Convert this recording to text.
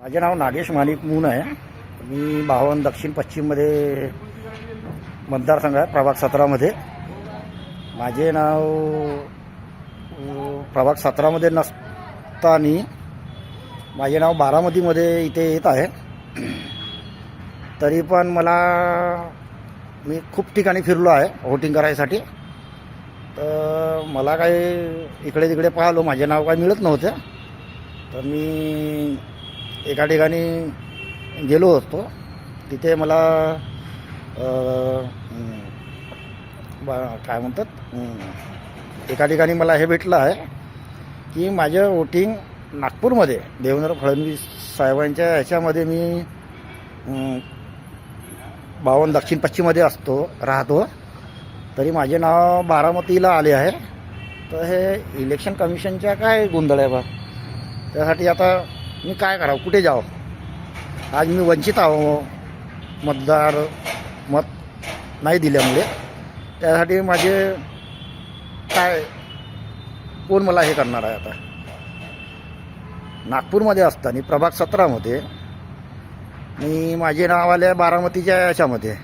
माझे नाव नागेश माणिक मून आहे. मी बावन दक्षिण पश्चिममध्ये मतदारसंघ आहे, प्रभाग 17मध्ये. माझे नाव प्रभाग 17मध्ये नसताना माझे नाव बारामतीमध्ये इथे येत आहे. तरी पण मी खूप ठिकाणी फिरलो आहे व्होटिंग करायसाठी. तर मला काही इकडे तिकडे पाहिलो, माझे नाव काही मिळत नव्हतं. तर मी एका ठिकाणी गेलो होतो. तिथे मला काय म्हणतात, एका ठिकाणी मला हे भेटलं आहे की माझं वोटिंग नागपूरमध्ये देवेंद्र फडणवीस साहेबांच्या ह्याच्यामध्ये मी 52 दक्षिण पश्चिममध्ये राहतो. तरी माझे नाव बारामतीला आले आहे. तर हे इलेक्शन कमिशनच्या काय गोंधळ आहे बा. त्यासाठी आता मी काय करावं, कुठे जावं. आज मी वंचित आहो, मत नाही दिल्यामुळे. त्यासाठी कोण मला हे करणार आहे. आता नागपूरमध्ये असताना प्रभाग 17मध्ये माझे नाव आले बारामतीच्या याच्यामध्ये.